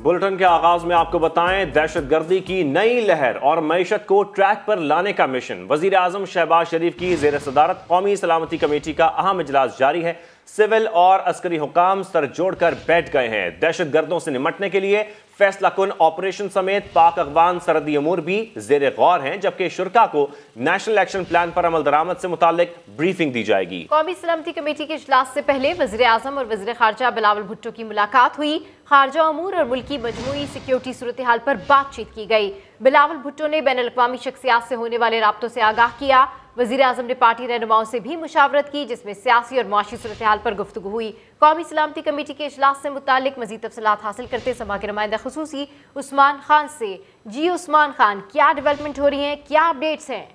Bulletin के आगाज में आपको बताएं, दहशत गर्दी की नई लहर और मईशत को ट्रैक पर लाने का मिशन। वजीर आजम शहबाज शरीफ की जेर सदारत कौमी सलामती कमेटी का अहम इजलास जारी है। सिविल और अस्करी हुकाम सर जोड़कर बैठ गए हैं। दहशत गर्दों से निपटने के लिए फैसला कुन ऑपरेशन समेत पाक अफगान सरहदी अमूर भी जेर गौर हैं, जबकि शुरका को नेशनल एक्शन प्लान पर अमल दरामद से मुतालिक ब्रीफिंग दी जाएगी। कौमी सलामती कमेटी के इजलास से पहले वज़ीर आज़म और वज़ीर ख़ारजा बिलावल भुट्टो की मुलाकात हुई। ख़ारजा अमूर और मुल्की मजमूई सिक्योरिटी सूरत हाल पर बातचीत की गई। बिलावल भुट्टो ने बैनुल अक़वामी शख्सियात से होने वाले राब्तों से आगाह किया। वज़ीर आज़म ने पार्टी रहनुमाओं से भी मुशावरत की, जिसमें सियासी और मुआशी सूरत हाल पर गुफ्तगू हुई। कौमी सलामती कमेटी के इजलास से मुतालिक मज़ीद तफसीलात हासिल करते सभा के नुमाइंदा ख़ुसूसी उस्मान खान से। जी उस्मान खान, क्या डेवलपमेंट हो रही हैं, क्या अपडेट्स हैं?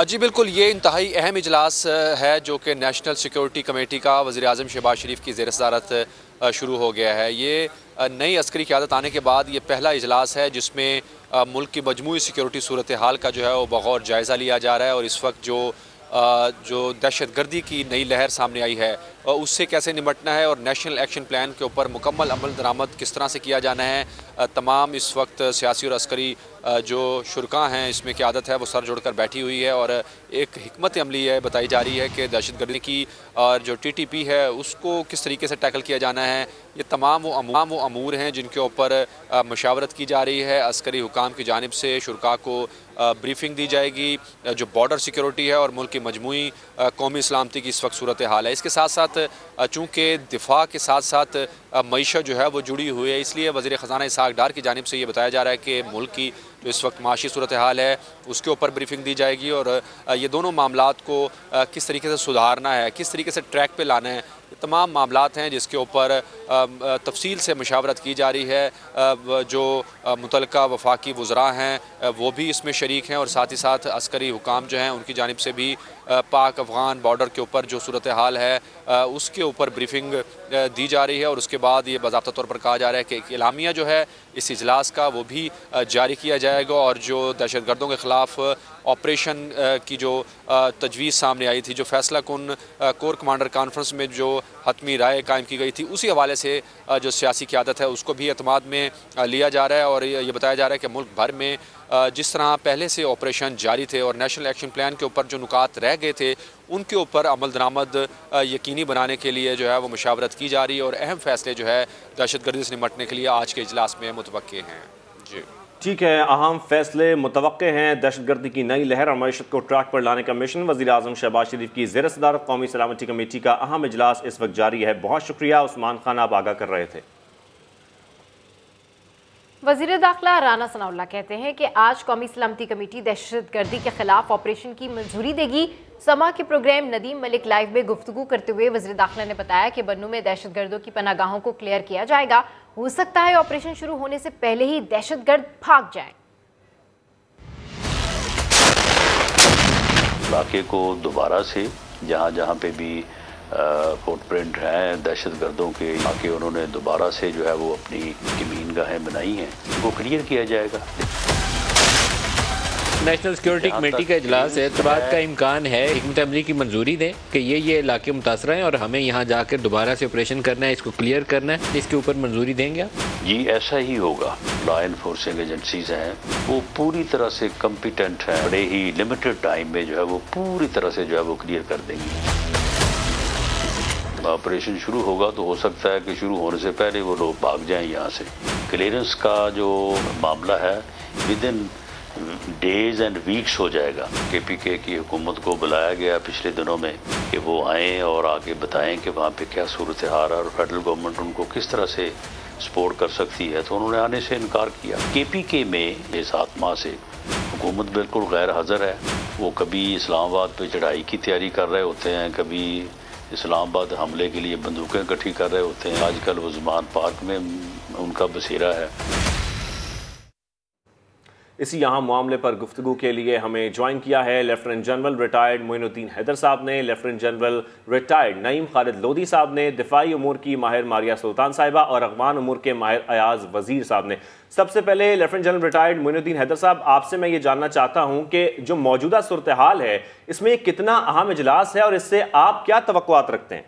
जी बिल्कुल, ये इंतहाई अहम इजलास है जो कि नेशनल सिक्योरिटी कमेटी का वज़ीर आज़म शहबाज शरीफ की ज़ेर सदारत शुरू हो गया है। ये नई अस्करी क़यादत आने के बाद ये पहला इजलास है जिसमें मुल्क की मजमूई सिक्योरिटी सूरत हाल का जो है वो बग़ौर जायज़ा लिया जा रहा है और इस वक्त जो दहशत गर्दी की नई लहर सामने आई है उससे कैसे निपटना है और नेशनल एक्शन प्लान के ऊपर मुकम्मल अमल दरामद किस तरह से किया जाना है। तमाम इस वक्त सियासी और अस्करी जो शुरका हैं इसमें क़यादत है वो सर जोड़कर बैठी हुई है और एक हिकमत अमली है बताई जा रही है कि दहशत गर्दी की और जो TTP है उसको किस तरीके से टैकल किया जाना है। ये तमाम वो अमूर हैं जिनके ऊपर मशावरत की जा रही है। अस्करी हुकाम की जानिब से शुरका को ब्रीफिंग दी जाएगी। जो बॉर्डर सिक्योरिटी है और मुल्क की मजमूई कौमी सलामती की इस वक्त सूरत हाल है, इसके साथ साथ चूँकि दिफा के साथ साथ मईशत जो है वो जुड़ी हुई है, इसलिए वज़ीर ख़ज़ाना इसहाक़ डार की जानिब से ये बताया जा रहा है कि मुल्क की जो इस वक्त माशी सूरत हाल है उसके ऊपर ब्रीफिंग दी जाएगी और ये दोनों मामलात को किस तरीके से सुधारना है, किस तरीके से ट्रैक पे लाना है, ये तमाम मामलात हैं जिसके ऊपर तफसील से मशावरत की जा रही है। जो मुतल्लिका वफाकी वज़रा हैं वो भी इसमें शरीक हैं और साथ ही साथ अस्करी हुकाम जो हैं उनकी जानिब से भी पाक अफ़गान बॉर्डर के ऊपर जो सूरत हाल है उसके ऊपर ब्रीफिंग दी जा रही है और उसके बाद ये बाज़ाब्ता तौर पर कहा जा रहा है कि एक एलामिया जो है इस इजलास का वो भी जारी किया जाएगा और जो दहशत गर्दों के ख़िलाफ़ ऑपरेशन की जो तजवीज़ सामने आई थी, जो फैसला कुन कोर कमांडर कॉन्फ्रेंस में जो हतमी राय कायम की गई थी, उसी हवाले से जो सियासी क़यादत है उसको भी एतमाद में लिया जा रहा है और ये बताया जा रहा है कि मुल्क भर में जिस तरह पहले से ऑपरेशन जारी थे और नेशनल एक्शन प्लान के ऊपर जो नुकात रह गए थे उनके ऊपर अमल दरामद यकीनी बनाने के लिए जो है वो मुशावरत की जा रही है और अहम फैसले जो है दहशत गर्दी से निपटने के लिए आज के इजलास में मुतवक्के हैं। जी ठीक है, अहम फैसले मुतवक्के हैं। दहशत गर्दी की नई लहर और मईशत को ट्रैक पर लाने का मिशन। वज़ीर आज़म शहबाज शरीफ की ज़ेर सदारत कौमी सलामती कमेटी का अहम इजलास इस वक्त जारी है। बहुत शुक्रिया उस्मान खान, आप आगाह कर रहे थे। वज़ीर दाखिला राना सनाउल्लाह कहते हैं कि आज कौमी सलामती कमेटी दहशत गर्दी के खिलाफ ऑपरेशन की मंजूरी देगी। समा के प्रोग्राम नदीम मलिक लाइव में गुफ्तगू करते हुए वज़ीर दाखिला ने बताया कि बन्नू में दहशत गर्दों की पनागाहों को क्लियर किया जाएगा। हो सकता है ऑपरेशन शुरू होने से पहले ही दहशत गर्द भाग जाए। इलाके को दोबारा से जहाँ पे भी फुटप्रिंट हैं दहशत गर्दों के आके उन्होंने दोबारा से जो है वो अपनी ज़मीन गाहें बनाई हैं, वो क्लियर किया जाएगा। नेशनल सिक्योरिटी कमेटी का इजलास है, तो बात का इम्कान है हिकमत अमली की मंजूरी दें कि ये इलाके मुतासर हैं और हमें यहाँ जाकर दोबारा से ऑपरेशन करना है, इसको क्लियर करना है, इसके ऊपर मंजूरी देंगे जी? ऐसा ही होगा। लॉ एनफोर्सिंग एजेंसीज हैं वो पूरी तरह से कम्पिटेंट हैं, बड़े ही लिमिटेड टाइम में जो है वो पूरी तरह से जो है वो क्लियर कर देंगे। ऑपरेशन शुरू होगा तो हो सकता है कि शुरू होने से पहले वो लोग भाग जाएं यहाँ से। क्लियरेंस का जो मामला है with in days and weeks हो जाएगा। KPK की हुकूमत को बुलाया गया पिछले दिनों में कि वो आएँ और आके बताएं कि वहाँ पे क्या सूरत हाल है और फेडरल गवर्नमेंट उनको किस तरह से सपोर्ट कर सकती है, तो उन्होंने आने से इनकार किया। KPK में ये 7 माह से हुकूमत बिल्कुल गैर हाज़िर है। वो कभी इस्लामाबाद पे चढ़ाई की तैयारी कर रहे होते हैं, कभी इस्लामाबाद हमले के लिए बंदूकें इकट्ठी कर रहे होते हैं। आजकल वो ज़मान पार्क में उनका बसेरा है। इसी यहाँ मामले पर गुफ्तगू के लिए हमें ज्वाइन किया है lieutenant general retired Moinuddin Haider साहब ने, lieutenant general retired Naeem Khalid Lodhi साहब ने, दिफाई उमूर की माहिर मारिया सुल्तान साहिबा और अगवान उमूर के माहिर अयाज वजीर साहब ने। सबसे पहले lieutenant general retired Moinuddin Haider साहब, आपसे मैं ये जानना चाहता हूँ कि जो मौजूदा सूरत हाल है इसमें कितना अहम इजलास है और इससे आप क्या तवक्कुआत रखते हैं?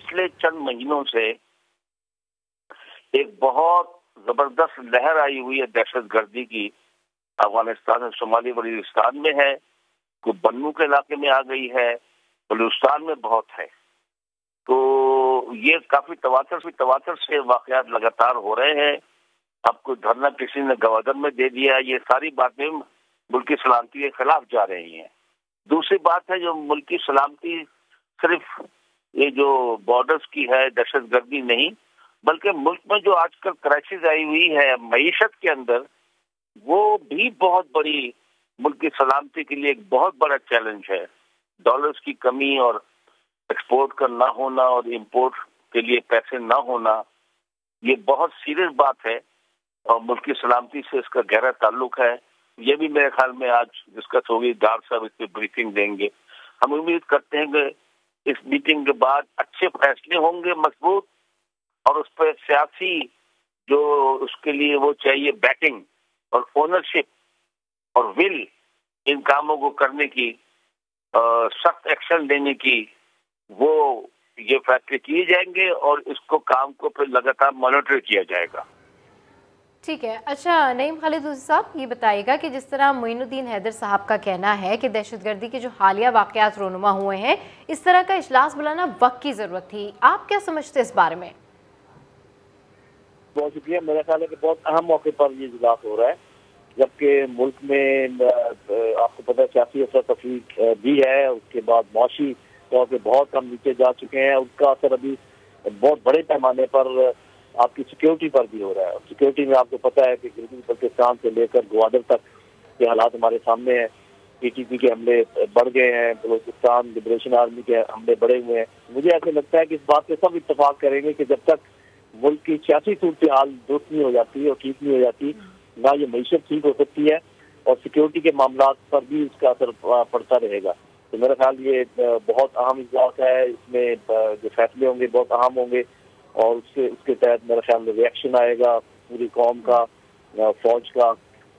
पिछले चंद महीनों से एक बहुत जबरदस्त लहर आई हुई है दहशतगर्दी की। अफगानिस्तान और शुमाली बलूचिस्तान में है, कोई बन्नू के इलाके में आ गई है, बलूचिस्तान में बहुत है। तो ये काफी तवातर से वाकयात लगातार हो रहे हैं। अब कोई धरना किसी ने गवर्नर में दे दिया, ये सारी बातें मुल्क की सलामती के खिलाफ जा रही हैं। दूसरी बात है, जो मुल्क की सलामती सिर्फ ये जो बॉर्डर्स की है, दहशतगर्दी नहीं, बल्कि मुल्क में जो आजकल क्राइसिस आई हुई है मईशत के अंदर, वो भी बहुत बड़ी मुल्क की सलामती के लिए एक बहुत बड़ा चैलेंज है। डॉलर्स की कमी और एक्सपोर्ट का ना होना और इंपोर्ट के लिए पैसे ना होना, ये बहुत सीरियस बात है और मुल्क की सलामती से इसका गहरा ताल्लुक है। ये भी मेरे ख्याल में आज डिस्कस होगी, डार साहब इस पर ब्रीफिंग देंगे। हम उम्मीद करते हैं कि इस मीटिंग के बाद अच्छे फैसले होंगे मजबूत, और उस पर सियासी जो उसके लिए वो चाहिए बैकिंग और ओनरशिप और विल इन कामों को करने की, सख्त एक्शन लेने की, वो ये फैसले किए जाएंगे और इसको काम को फिर लगातार मॉनिटर किया जाएगा। ठीक है। अच्छा नईम खालिद साहब, ये बताइएगा कि जिस तरह मोइनुद्दीन हैदर साहब का कहना है कि दहशतगर्दी के जो हालिया वाकयात रोनुमा हुए हैं, इस तरह का इजलास बुलाना वक्त की ज़रूरत थी, आप क्या समझते हैं इस बारे में? बहुत शुक्रिया। मेरा ख्याल है कि बहुत अहम मौके पर ये इजलास हो रहा है, जबकि मुल्क में आपको पता है सियासी अफरा-तफरी भी है, उसके बाद माशी तौर पर बहुत कम नीचे जा चुके हैं। उसका असर अभी बहुत बड़े पैमाने पर आपकी सिक्योरिटी पर भी हो रहा है। सिक्योरिटी में आपको पता है कि गिलगित बल्तिस्तान से लेकर ग्वादर तक के हालात हमारे सामने हैं। पीटीपी के हमले बढ़ गए हैं, बलूचिस्तान लिबरेशन आर्मी के हमले बढ़े हुए हैं। मुझे ऐसे लगता है कि इस बात पे सब इत्तेफाक करेंगे कि जब तक मुल्क की सियासी सूरत हाल दुरुस्त नहीं हो जाती और ठीक नहीं हो जाती, ना ये मईशत ठीक हो सकती है और सिक्योरिटी के मामला पर भी इसका असर पड़ता रहेगा। तो मेरा ख्याल ये बहुत अहम इजलास है, इसमें जो फैसले होंगे बहुत अहम होंगे और उसके तहत मेरा ख्याल में रिएक्शन आएगा पूरी कौम का, फौज का,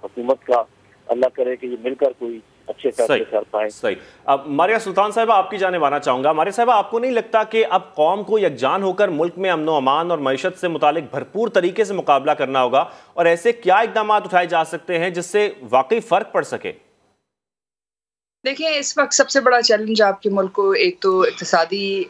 हुकूमत का। अल्लाह करे कि ये मिलकर कोई अच्छे फैसले कर पाए। सही। अब मारिया सुल्तान साहिबा, आपकी जानिब आना चाहूंगा। मारिया साहिबा, आपको नहीं लगता कि अब कौम को यकजान होकर मुल्क में अमन अमान और मईशत से मुतालिक भरपूर तरीके से मुकाबला करना होगा, और ऐसे क्या इकदाम उठाए जा सकते हैं जिससे वाकई फर्क पड़ सके? देखिए, इस वक्त सबसे बड़ा चैलेंज आपके मुल्क को एक तो इक्तिसादी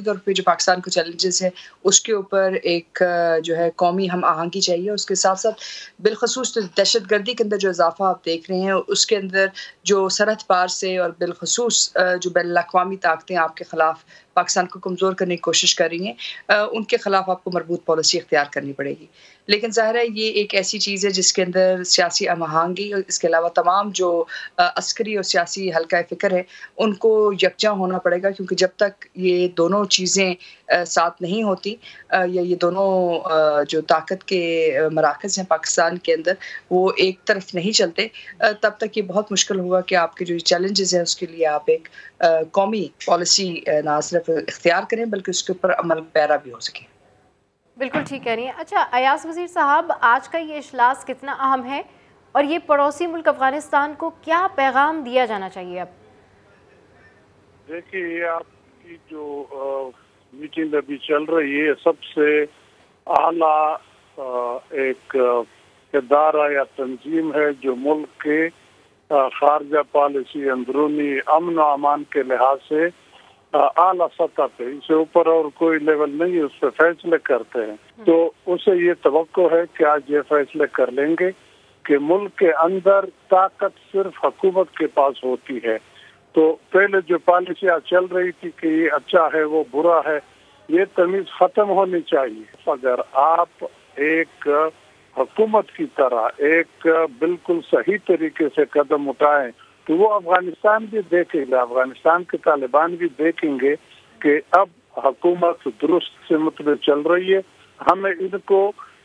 तौर पे जो पाकिस्तान को चैलेंजेस है, उसके ऊपर एक जो है कौमी हम आहंगी चाहिए। उसके साथ साथ बिलखसूस तो दहशतगर्दी के अंदर जो इजाफा आप देख रहे हैं, उसके अंदर जो सरहद पार से और बिलखसूस जो बैनुल-अक़वामी ताकतें आपके ख़िलाफ़ पाकिस्तान को कमज़ोर करने की कोशिश कर रही हैं, उनके ख़िलाफ़ आपको मरबूत पॉलिसी इख्तियार करनी पड़ेगी। लेकिन ज़ाहिर है ये एक ऐसी चीज़ है जिसके अंदर सियासी हम आहंगी और इसके अलावा तमाम जो अस्करी और सियासी हल्का फ़िक्र है, उनको यकजा होना पड़ेगा, क्योंकि जब तक ये दोनों चीज़ें साथ नहीं होती या ये दोनों जो ताकत के मराकज़ हैं पाकिस्तान के अंदर, वो एक तरफ नहीं चलते, तब तक ये बहुत मुश्किल होगा कि आपके जो चैलेंजेस हैं उसके लिए आप एक कौमी पॉलिसी ना सिर्फ इख्तियार करें बल्कि उसके ऊपर अमल पैरा भी हो सके। बिल्कुल ठीक कह रही हैं। अच्छा अयाज वज़ीर साहब, आज का ये इजलास कितना अहम है और ये पड़ोसी मुल्क अफगानिस्तान को क्या पैगाम दिया जाना चाहिए? अब देखिए, आपकी जो मीटिंग अभी चल रही है, सबसे आला एक इदारा या तंजीम है जो मुल्क के खारजा पॉलिसी, अंदरूनी अमन और अमान के लिहाज से आला सतह पे, इससे ऊपर और कोई लेवल नहीं, उस पर फैसले करते हैं। तो उसे ये तवक्को है कि आज ये फैसले कर लेंगे कि मुल्क के अंदर ताकत सिर्फ हुकूमत के पास होती है। तो पहले जो पॉलिसियाँ चल रही थी कि ये अच्छा है वो बुरा है, ये तमीज खत्म होनी चाहिए। अगर आप एक हुकूमत की तरह एक बिल्कुल सही तरीके से कदम उठाएं तो वो अफगानिस्तान भी देखेगा, अफगानिस्तान के तालिबान भी देखेंगे कि अब हुकूमत दुरुस्त से मतलब चल रही है। हमें इनको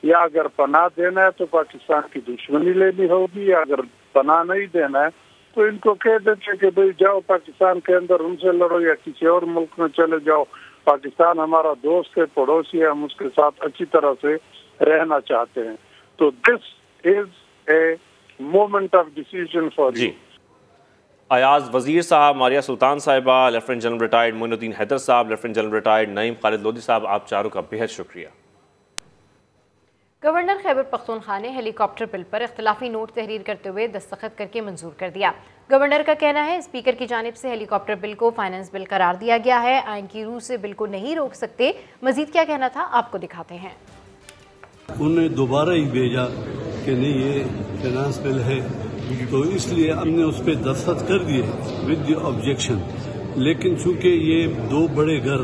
या अगर पनाह देना है तो पाकिस्तान की दुश्मनी लेनी होगी, या अगर पनाह नहीं देना है तो इनको कह देते कि भाई जाओ पाकिस्तान के अंदर उनसे लड़ो या किसी और मुल्क में चले जाओ। पाकिस्तान हमारा दोस्त है, पड़ोसी है, हम उसके साथ अच्छी तरह से रहना चाहते हैं। तो this is a moment of decision for you. Ayaz Wazir साहब, मारिया सुल्तान साहिबा, lieutenant general retired Moinuddin Haider साहब, lieutenant general retired Naeem Khalid Lodhi साहब, आप चारों का बेहद शुक्रिया। गवर्नर खैबर पख्तूनख्वा ने हेलीकॉप्टर बिल पर इख्तिलाफी नोट तहरीर करते हुए दस्तखत करके मंजूर कर दिया। गवर्नर का कहना है स्पीकर की जानिब से हेलीकॉप्टर बिल को फाइनेंस बिल करार दिया गया है, आइन की रूह से बिल को नहीं रोक सकते। मजीद क्या कहना था आपको दिखाते हैं। उन्हें दोबारा ही भेजा कि नहीं ये फाइनेंस बिल है, तो इसलिए हमने उस पर दस्तखत कर दिए विद द ऑब्जेक्शन। लेकिन चूंकि ये दो बड़े घर,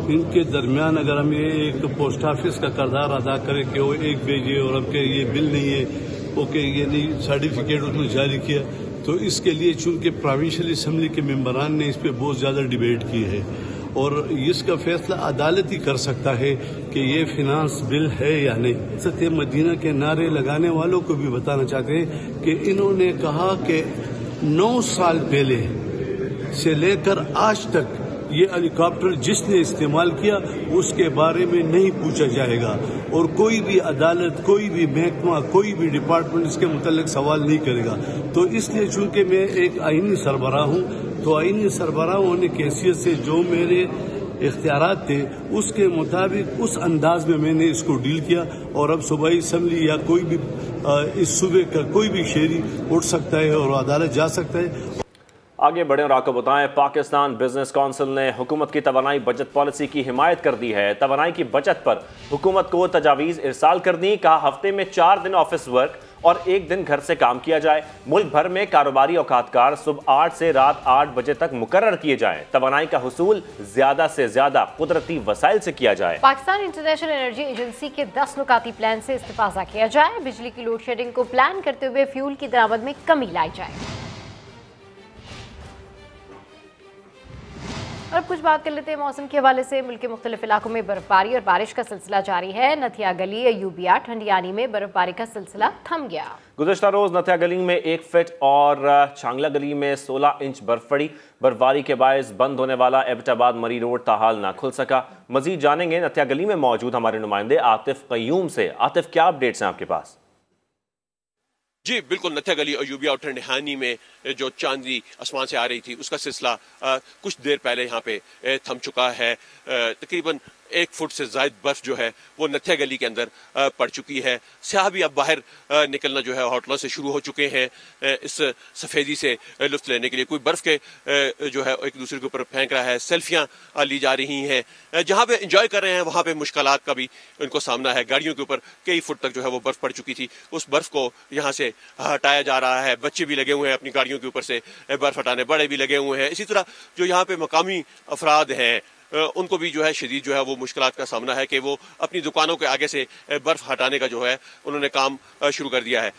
इनके दरमियान अगर हम ये एक पोस्ट ऑफिस का किरदार अदा करें कि वो एक भेजिए और अब के ये बिल नहीं है, ओके ये नहीं सर्टिफिकेट उसने जारी किया, तो इसके लिए चूंकि प्रोविंशियल असम्बली के मेंबरान ने इस पर बहुत ज़्यादा डिबेट की है और इसका फैसला अदालत ही कर सकता है कि ये फिनांस बिल है या नहीं। सत्य मदीना के नारे लगाने वालों को भी बताना चाहते हैं कि इन्होंने कहा कि 9 साल पहले से लेकर आज तक ये हेलीकॉप्टर जिसने इस्तेमाल किया उसके बारे में नहीं पूछा जाएगा और कोई भी अदालत, कोई भी महकमा, कोई भी डिपार्टमेंट इसके मुतालिक सवाल नहीं करेगा। तो इसलिए चूंकि मैं एक आईनी सरबराह हूँ, तो आईनी सरबराह होने की हैसियत से जो मेरे इख्तियारात थे उसके मुताबिक उस अंदाज में मैंने इसको डील किया और अब सूबाई असम्बली या कोई भी इस सूबे का कोई भी शहरी उठ सकता है और अदालत जा सकता है। आगे बढ़े और आपको बताएं, पाकिस्तान बिजनेस काउंसिल ने हुकूमत की तवानाई बचत पॉलिसी की हिमायत कर दी है। तवानाई की बचत पर हुकूमत को तजावीज़ इरसाल कर दी। कहा हफ्ते में 4 दिन ऑफिस वर्क और 1 दिन घर से काम किया जाए। मुल्क भर में कारोबारी औकातकार सुबह 8 से रात 8 बजे तक मुकर्रर किए जाएं। तवानाई का हुसूल ज्यादा से ज्यादा कुदरती वसाइल से किया जाए। पाकिस्तान इंटरनेशनल एनर्जी एजेंसी के 10 नुकाती प्लान से इस्तिफाजा किया जाए। बिजली की लोड शेडिंग को प्लान करते हुए फ्यूल की दरामद में कमी लाई जाए। और अब कुछ बात कर लेते हैं मौसम के हवाले से। मुल्क के मुख्तलिफ इलाकों में बर्फबारी और बारिश का सिलसिला जारी है। नथिया गली, अयूबिया, ठंडियानी में बर्फबारी का सिलसिला थम गया। गुज़श्ता रोज नथिया गली में 1 फीट और चांगला गली में 16 इंच बर्फ पड़ी। बर्फबारी के बायस बंद होने वाला एबटाबाद मरी रोड ताहाल ना खुल सका। मजीद जानेंगे नथिया गली में मौजूद हमारे नुमाइंदे आतिफ कयूम से। आतिफ, क्या अपडेट्स हैं आपके पास? जी बिल्कुल, नथिया गली, अयूबिया और ठंडियानी में जो चांदनी आसमान से आ रही थी उसका सिलसिला कुछ देर पहले यहाँ पे थम चुका है। तकरीबन 1 फुट से ज़ायद बर्फ जो है वो नथिया गली के अंदर पड़ चुकी है। स्याह भी अब बाहर निकलना जो है होटलों से शुरू हो चुके हैं इस सफ़ेदी से लुत्फ लेने के लिए। कोई बर्फ के जो है एक दूसरे के ऊपर फेंक रहा है, सेल्फियाँ ली जा रही हैं। जहाँ पे इंजॉय कर रहे हैं वहाँ पे मुश्किलात का भी उनको सामना है। गाड़ियों के ऊपर कई फुट तक जो है वो बर्फ पड़ चुकी थी, उस बर्फ को यहाँ से हटाया जा रहा है। बच्चे भी लगे हुए हैं अपनी गाड़ियों के ऊपर से बर्फ हटाने, बड़े भी लगे हुए हैं। इसी तरह जो यहाँ पे मकामी अफराद हैं उनको भी जो है शदीद जो है वो मुश्किलात का सामना है कि वो अपनी दुकानों के आगे से बर्फ हटाने का जो है उन्होंने काम शुरू कर दिया है।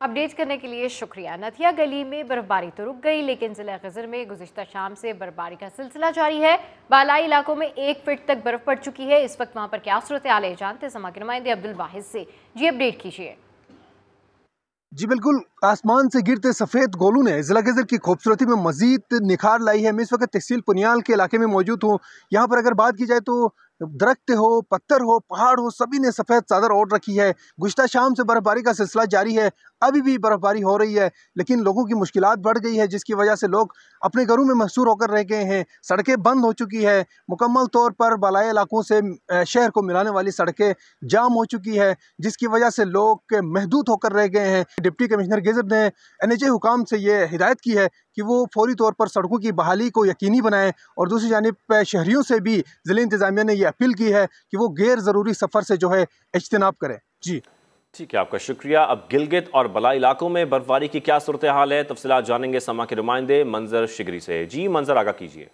अपडेट करने के लिए शुक्रिया। नथिया गली में बर्फबारी तो रुक गई, लेकिन जिला खिज़र में गुज़िश्ता शाम से बर्फबारी का सिलसिला जारी है। बालाई इलाकों में 1 फीट तक बर्फ पड़ चुकी है। इस वक्त वहाँ पर क्या सूरत हाल है जानते हैं समा के नुमाइंदे अब्दुल वाहिद से। जी अपडेट कीजिए। जी बिल्कुल, आसमान से गिरते सफ़ेद गोलू ने ज़िला खिज़र की खूबसूरती में मज़ीद निखार लाई है। मैं इस वक्त तहसील पुनियाल के इलाके में मौजूद हूँ। यहाँ पर अगर बात की जाए तो दरख्त हो, पत्थर हो, पहाड़ हो, सभी ने सफ़ेद चादर ओढ़ रखी है। गुज़िश्ता शाम से बर्फबारी का सिलसिला जारी है। अभी भी बर्फबारी हो रही है, लेकिन लोगों की मुश्किलात बढ़ गई है, जिसकी वजह से लोग अपने घरों में महसूर होकर रह गए हैं। सड़कें बंद हो चुकी है। मुकम्मल तौर पर बालाई इलाकों से शहर को मिलाने वाली सड़कें जाम हो चुकी है, जिसकी वजह से लोग महदूद होकर रह गए हैं। डिप्टी कमिश्नर गिज़र ने NHA हुकाम से ये हिदायत की है कि वो फौरी तौर पर सड़कों की बहाली को यकीनी बनाएं और दूसरी जानिब शहरियों से भी ज़िला इंतज़ामिया ने यह अपील की है कि वो गैर ज़रूरी सफ़र से जो है इज्तिनाब करें। जी ठीक है, आपका शुक्रिया। अब गिलगित और बलाई इलाकों में बर्फबारी की क्या सूरत हाल है, तफसीलात जानेंगे समा के नुमाइंदे मंजर शिगरी से। जी मंजर, आगाह कीजिए।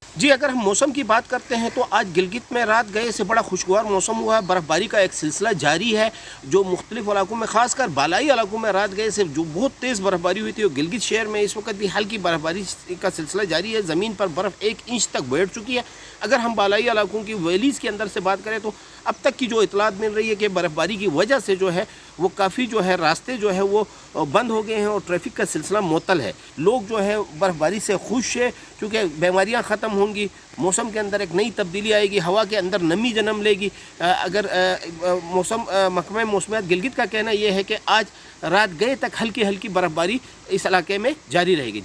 जी अगर हम मौसम की बात करते हैं तो आज गिलगित में रात गए से बड़ा खुशगवार मौसम हुआ है। बर्फबारी का एक सिलसिला जारी है जो मुख्तलिफ इलाकों में, खासकर बालाई इलाकों में रात गए से जो बहुत तेज़ बर्फबारी हुई थी। और गिलगित शहर में इस वक्त भी हल्की बर्फबारी का सिलसिला जारी है। ज़मीन पर बर्फ़ 1 इंच तक बैठ चुकी है। अगर हम बालाई इलाकों की वैलीज़ के अंदर से बात करें तो अब तक की जो इतलात मिल रही है कि बर्फ़बारी की वजह से जो है वो काफ़ी जो है रास्ते जो है वो बंद हो गए हैं और ट्रैफिक का सिलसिला मुअत्तल है। लोग जो है बर्फ़बारी से खुश है क्योंकि बीमारियां ख़त्म होंगी, मौसम के अंदर एक नई तब्दीली आएगी, हवा के अंदर नमी जन्म लेगी। अगर महकमा मौसमियात गिलगित का कहना यह है कि आज रात गए तक हल्की हल्की बर्फ़बारी इस इलाके में जारी रहेगी।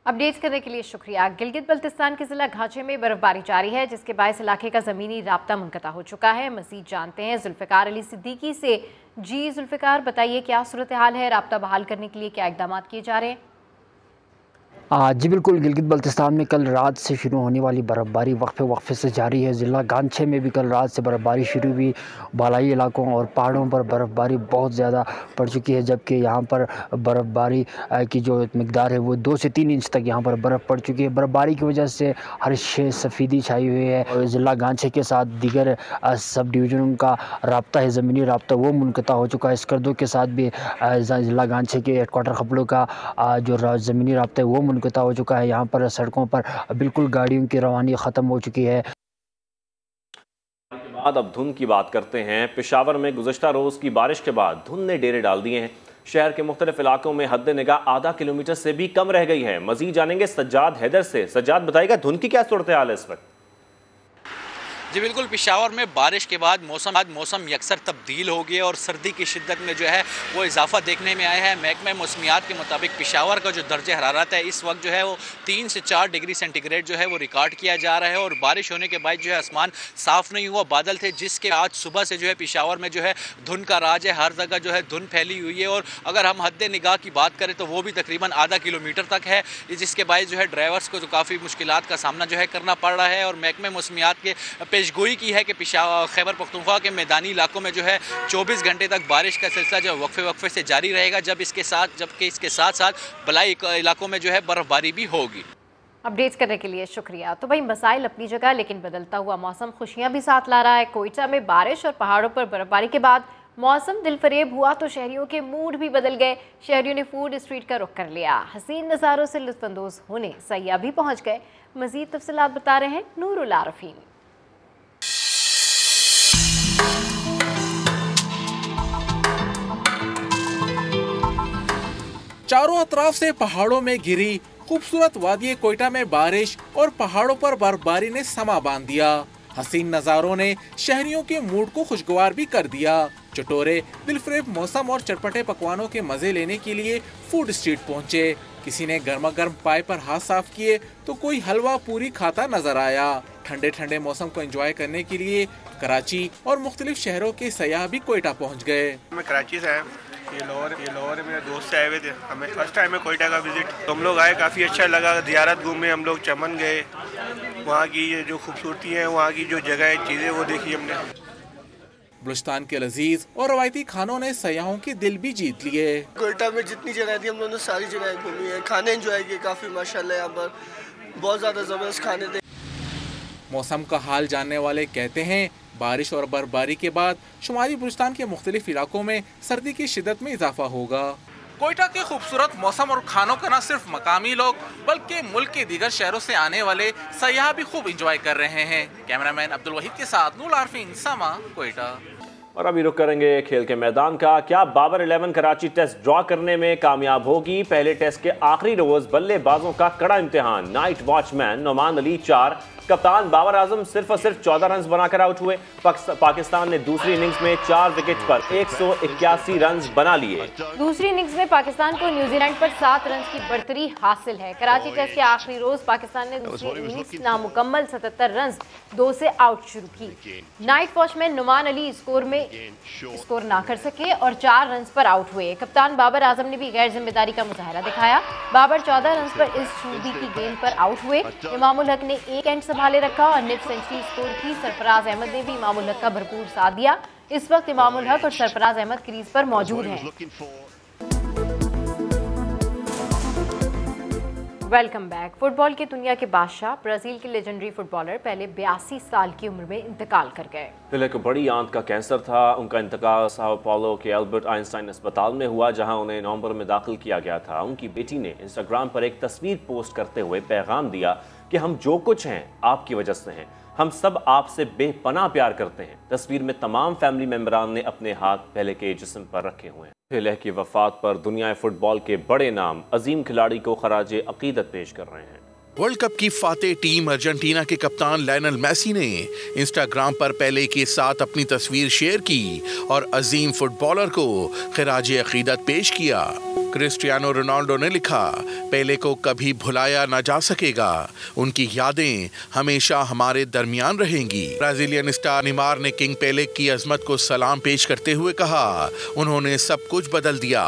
अपडेट करने के लिए शुक्रिया। गिलगित बल्तिस्तान के जिला घाचे में बर्फबारी जारी है, जिसके बायस इलाके का ज़मीनी राब्ता मुनक़ता हो चुका है। मज़ीद जानते हैं जुल्फ़िकार अली सिद्दीकी से। जी जुल्फ़िकार, बताइए क्या सूरत हाल है, राब्ता बहाल करने के लिए क्या इक़दाम किए जा रहे हैं? जी बिल्कुल, गिलगित बल्तिस्तान में कल रात से शुरू होने वाली बर्फ़बारी वक्फे से जारी है। ज़िला गांछे में भी कल रात से बर्फ़बारी शुरू हुई। बालाई इलाकों और पहाड़ों पर बर्फ़बारी बहुत ज़्यादा पड़ चुकी है, जबकि यहाँ पर बर्फ़बारी की जो मिक़दार है वो 2 से 3 इंच तक यहाँ पर बर्फ़ पड़ चुकी है। बर्फ़बारी की वजह से हर शे सफ़ेदी छाई हुई है और ज़िला गांछे के साथ दीगर सब डिवीज़नों का राब्ता है, ज़मीनी राब्ता वो मुनक़ता हो चुका है। स्कर्दों के साथ भी ज़िला गांछे के हेडक्वार्टर खपड़ों का जो ज़मीनी राब्ता है वो मुनक़ता हो चुका है। यहाँ पर सड़कों पर बिल्कुल गाड़ियों की रवानी ख़त्म हो चुकी है। के बाद अब धुंध की बात करते हैं। पेशावर में गुज़श्ता रोज़ की बारिश के बाद धुंध ने डेरे डाल दिए हैं। शहर के मुख्तलिफ इलाकों में हद निगाह आधा किलोमीटर से भी कम रह गई है। मज़ीद जानेंगे सज्जाद हैदर से। सज्जाद, बताइएगा धुंध की क्या सूरत हाल है इस वक्त? जी बिल्कुल, पेशावर में बारिश के बाद मौसम यकसर तब्दील हो गया और सर्दी की शिद्दत में जो है वो इजाफा देखने में आया है। महकमा मौसमियात के मुताबिक पेशावर का जो दर्ज हरारत है इस वक्त जो है वो 3 से 4 डिग्री सेंटीग्रेड जो है वो रिकॉर्ड किया जा रहा है। और बारिश होने के बाद जो है आसमान साफ़ नहीं हुआ, बादल थे, जिसके आज सुबह से जो है पेशावर में जो है धुंध का राज है। हर जगह जो है धुंध फैली हुई है और अगर हम हद निगाह की बात करें तो वो भी तकरीबन आधा किलोमीटर तक है, जिसके बायस जो है ड्राइवर्स को जो काफ़ी मुश्किलात का सामना जो है करना पड़ रहा है। और महकमा मौसमियात के पेशगोई की है कि खैबर पख्तूनख्वा के मैदानी इलाकों में जो है 24 घंटे तक बारिश का सिलसिला जो वक्फे से जारी रहेगा, जबकि इसके साथ साथ बलाई इलाकों में जो है बर्फबारी भी होगी। अपडेट्स करने के लिए शुक्रिया। तो भाई मसाइल अपनी जगह, लेकिन बदलता हुआ मौसम खुशियां भी साथ ला रहा है। कोयटा में बारिश और पहाड़ों पर बर्फबारी के बाद मौसम दिलफरेब हुआ तो शहरियों के मूड भी बदल गए। शहरियों ने फूड स्ट्रीट का रुख कर लिया। हसीन नज़ारों से लुत्फ़अंदोज़ होने सयाह भी पहुँच गए। मज़ीद तफसीलात बता रहे हैं नूरुल आरफीन। चारों अतराफ से पहाड़ों में घिरी खूबसूरत वादी कोयटा में बारिश और पहाड़ों पर बर्फबारी ने समा बांध दिया। हसीन नज़ारों ने शहरियों के मूड को खुशगवार भी कर दिया। चटोरे दिलफरेब मौसम और चटपटे पकवानों के मजे लेने के लिए फूड स्ट्रीट पहुंचे। किसी ने गर्मा गर्म पाए पर हाथ साफ किए तो कोई हलवा पूरी खाता नजर आया। ठंडे ठंडे मौसम को एंजॉय करने के लिए कराची और मुख्तलिफ शहरों के सयाह भी कोयटा पहुंच गए। मैं कराची से ये लाहौर मेरे दोस्त से आए हुए थे, हमें फर्स्ट टाइम है कोयटा का विजिट, तो हम लोग आए, काफ़ी अच्छा लगा। ज़ियारत घूमे हम लोग, चमन गए, वहाँ की ये जो खूबसूरती है, वहाँ की जो जगह है, चीज़ें वो देखी हमने। बलुचिस्तान के लजीज और रवायती खानों ने सयाहों के दिल भी जीत लिए। कोयटा में जितनी जगह थी हम लोगों ने सारी जगह घूमी है, खाने एंजॉय किए काफ़ी, माशाल्लाह यहाँ पर बहुत ज़्यादा ज़बरदस्त खाने थे। मौसम का हाल जानने वाले कहते हैं बारिश और बर्फबारी के बाद शुमाली बलुचिस्तान के मुख्तलिफ इलाकों में सर्दी की शिद्दत में इजाफा होगा। कोयटा के खूबसूरत मौसम और खानों का न सिर्फ मकामी लोग बल्कि मुल्क के दीगर शहरों से आने वाले सयाह भी खूब इंजॉय कर रहे हैं। कैमरामैन अब्दुल वहीद के साथ नूर आरफीन, समा, कोयटा। और अभी रुक करेंगे खेल के मैदान का। क्या बाबर 11 कराची टेस्ट ड्रॉ करने में कामयाब होगी? पहले टेस्ट के आखिरी रोज बल्लेबाजों का कड़ा इम्तिहान। नाइट वॉचमैन नोमान अली 4, कप्तान बाबर आजम सिर्फ और सिर्फ 14 रन बनाकर आउट हुए। पाकिस्तान ने दूसरी इनिंग्स में 4 विकेट पर 181 रन बना लिए। दूसरी इनिंग्स में पाकिस्तान को न्यूजीलैंड पर 7 रन की बढ़तरी हासिल है। कराची टेस्ट के आखिरी रोज पाकिस्तान ने दूसरी इनिंग्स नामुकम्मल 77 रन 2 से आउट शुरू की। Night watchman Numan Ali score ना कर सके और 4 रन पर आउट हुए। कप्तान बाबर आजम ने भी गैर जिम्मेदारी का मुजाहरा दिखाया। बाबर 14 रन पर इस शूदी की गेंद पर आउट हुए। इमामुल हक ने एक एंड संभाले रखा और निप सेंचुरी स्कोर की। सरफराज अहमद ने भी इमामुल हक का भरपूर साथ दिया। इस वक्त इमामुल हक और सरफराज अहमद क्रीज पर मौजूद हैं। Welcome back. फुटबॉल की दुनिया के बादशाह ब्राजील के लेजेंडरी फुटबॉलर पहले 82 साल की उम्र में इंतकाल कर गए। दिल को बड़ी आंत का कैंसर था। उनका इंतकाल साओ पाउलो के एल्बर्ट आइंस्टाइन अस्पताल में हुआ, जहां उन्हें नवंबर में दाखिल किया गया था। उनकी बेटी ने इंस्टाग्राम पर एक तस्वीर पोस्ट करते हुए पैगाम दिया कि हम जो कुछ हैं आपकी वजह से हैं। ہم سب آپ سے بے پناہ پیار کرتے ہیں۔ تصویر میں تمام فیملی ممبران نے اپنے ہاتھ پہلے کے جسم پر رکھے ہوئے ہیں۔ پہلے کی وفات پر دنیا فٹ بال کے بڑے نام عظیم کھلاڑی کو خراج عقیدت پیش کر رہے ہیں۔ ورلڈ کپ کی فاتح ٹیم ارجنٹینا کے کپتان لائنل میسی نے انسٹاگرام پر پیلے کے ساتھ اپنی تصویر شیئر کی اور عظیم فٹ بالر کو خراج عقیدت پیش کیا۔ کرسٹیانو رونالڈو نے لکھا، پیلے کو کبھی بھلایا نہ جا سکے گا، ان کی یادیں ہمیشہ ہمارے درمیان رہیں گی۔ برازیلین اسٹار نیمار نے کنگ پیلے کی عظمت کو سلام پیش کرتے ہوئے کہا، انہوں نے سب کچھ بدل دیا،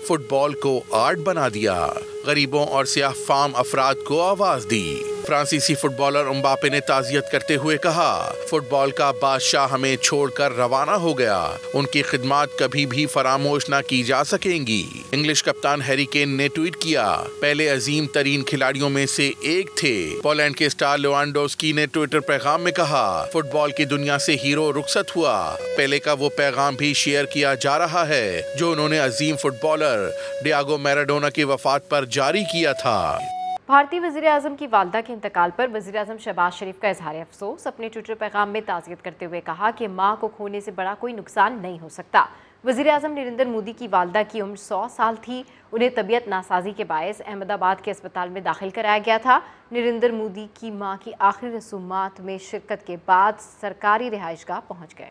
فٹ بال کو آرٹ بنا دیا، غریبوں اور سیاہ فام افراد کو آواز دی۔ فرانسیسی فٹ بالر امباپے نے تعزیت کرتے ہوئے کہا، فٹ بال کا بادشاہ ہمیں چھوڑ کر روانہ ہو گیا، ان کی خدمات کبھی بھی فراموش نہ کی جا سکیں گی۔ انگلش کپتان ہیری کین نے ٹویٹ کیا، پہلے عظیم ترین کھلاڑیوں میں سے ایک تھے۔ پولینڈ کے اسٹار لیوانڈوسکی نے ٹویٹر پیغام میں کہا، فٹ بال کی دنیا سے ہیرو رخصت ہوا، پہلے کا وہ پیغام بھی شیئر کیا جا رہا ہے جو انہوں نے عظیم فٹ بالر ڈیاگو میراڈونا کی وفات پر جاری کیا تھا۔ بھارتی وزیر اعظم کی والدہ کے انتقال پر وزیر اعظم شہباز شریف کا اظہار افسوس، اپنے ٹویٹر پیغام میں تعزیت کرتے ہوئے کہا کہ ماں کو کھونے سے بڑا کوئی نقصان نہیں ہو سکتا۔ وزیر اعظم نریندر مودی کی والدہ کی عمر 100 سال تھی، انہیں طبیعت ناسازی کے باعث احمد آباد کے اسپتال میں داخل کرایا گیا تھا۔ نریندر مودی کی ماں کی آخری رسومات میں شرکت کے بعد سرکاری رہائش گاہ پہنچ گئے۔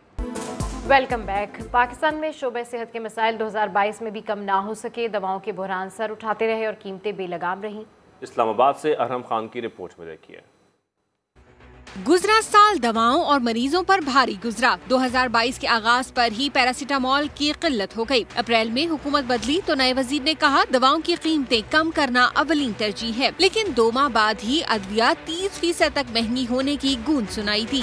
Welcome back. پاکستان میں شعبہ صحت کے مسائل 2022 میں بھی کم نہ ہو سکے، دواؤں کے بحران سر اٹھاتے رہے اور قیمتیں بے لگام رہیں۔ اسلام آباد سے ارحم خان کی رپورٹ میں دیکھیے۔ گزرا سال دواؤں اور مریضوں پر بھاری گزرا۔ 2022 کے آغاز پر ہی پیراسیٹامول کی قلت ہو گئی۔ اپریل میں حکومت بدلی تو نئے وزیر نے کہا دواؤں کی قیمتیں کم کرنا اولین ترجیح ہے، لیکن 2 ماہ بعد ہی ادویات 30% تک مہنگی ہونے کی گونج سنائی دی۔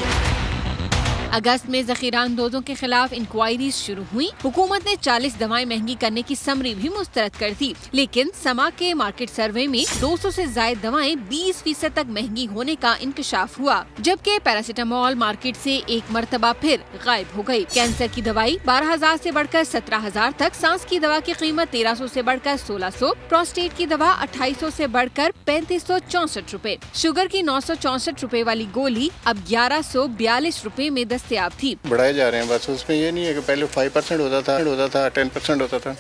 اگست میں ذخیرہ اندوزوں کے خلاف انکوائریز شروع ہوئی۔ حکومت نے 40 دوائیں مہنگی کرنے کی سمری بھی مسترد کر دی، لیکن سما کے مارکیٹ سروے میں 200 سے زائد دوائیں 20% تک مہنگی ہونے کا انکشاف ہوا، جبکہ پیراسیٹامول مارکیٹ سے ایک مرتبہ پھر غائب ہو گئی۔ کینسر کی دوائی 12,000 سے بڑھ کر 17,000 تک، سانس کی دوا کی قیمت 1,300 سے بڑھ کر 1,600، پروسٹیٹ کی دوا 2,800 سے بڑھ کر 3,564 روپے، شوگر کی 964 روپے والی گولی اب 1,142 روپے میں دستیاب تھی۔ بڑھائے جا رہے ہیں، بس اس میں یہ نہیں ہے کہ پہلے 5% ہوتا تھا 10% ہوتا تھا،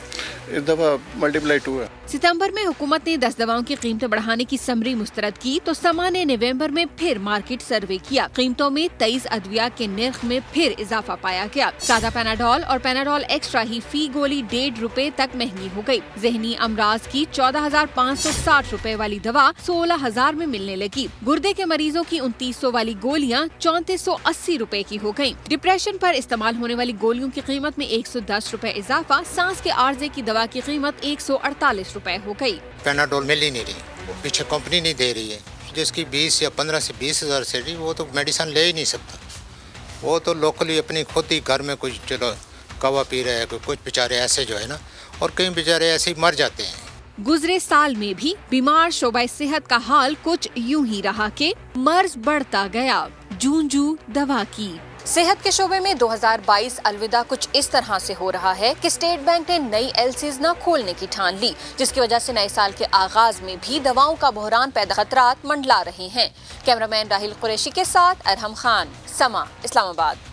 اس دفعہ ملٹیپلائی 2 ہے۔ ستمبر میں حکومت نے 10 دواؤں کی قیمتیں بڑھانے کی سمری مسترد کی تو سما نے نومبر میں پھر مارکیٹ سروے کیا۔ قیمتوں میں 23 ادویات کے نرخ میں پھر اضافہ پایا گیا۔ سادہ پیناڈول اور پیناڈول ایکسٹرا ہی فی گولی 1.5 روپے تک مہنگی ہو گئی۔ ذہنی امراض کی 14,560 روپے والی دوا 16,000 میں ملنے لگی۔ گردے کے مریضوں کی 2,900 والی گولیاں 3,480 روپے کی ہو گئی۔ ڈپریشن پر استعمال ہونے والی گولیوں کی قیمت میں 110 روپے اضافہ، سانس کے عارضے کی دوا کی قیمت 148 روپے ہو گئی۔ پیناڈول مل ہی نہیں رہی، پیچھے کمپنی نہیں دے رہی ہے، جس کی 20 یا 15 سے 20,000 سیلری وہ تو میڈیسن لے ہی نہیں سکتا، وہ تو لوکلی اپنی خود ہی گھر میں کچھ چلو کوا پی رہے ہیں، کچھ بیچارے ایسے جو ہے نا، اور کئی بیچارے ایسے ہی مر جاتے ہیں۔ گزرے سال میں بھی بیمار شعبہ صحت کا حال کچھ یوں ہی رہا کہ مرض بڑھتا گیا، جوں دوا کی۔ صحت کے شعبے میں 2022 الوداع کچھ اس طرح سے ہو رہا ہے کہ اسٹیٹ بینک نے نئی ایلسیز نہ کھولنے کی ٹھان لی، جس کی وجہ سے نئے سال کے آغاز میں بھی دواؤں کا بحران پیدا خطرات منڈلا رہے ہیں۔ کیمرہ مین راہیل قریشی کے ساتھ ارحم خان، سما، اسلام آباد۔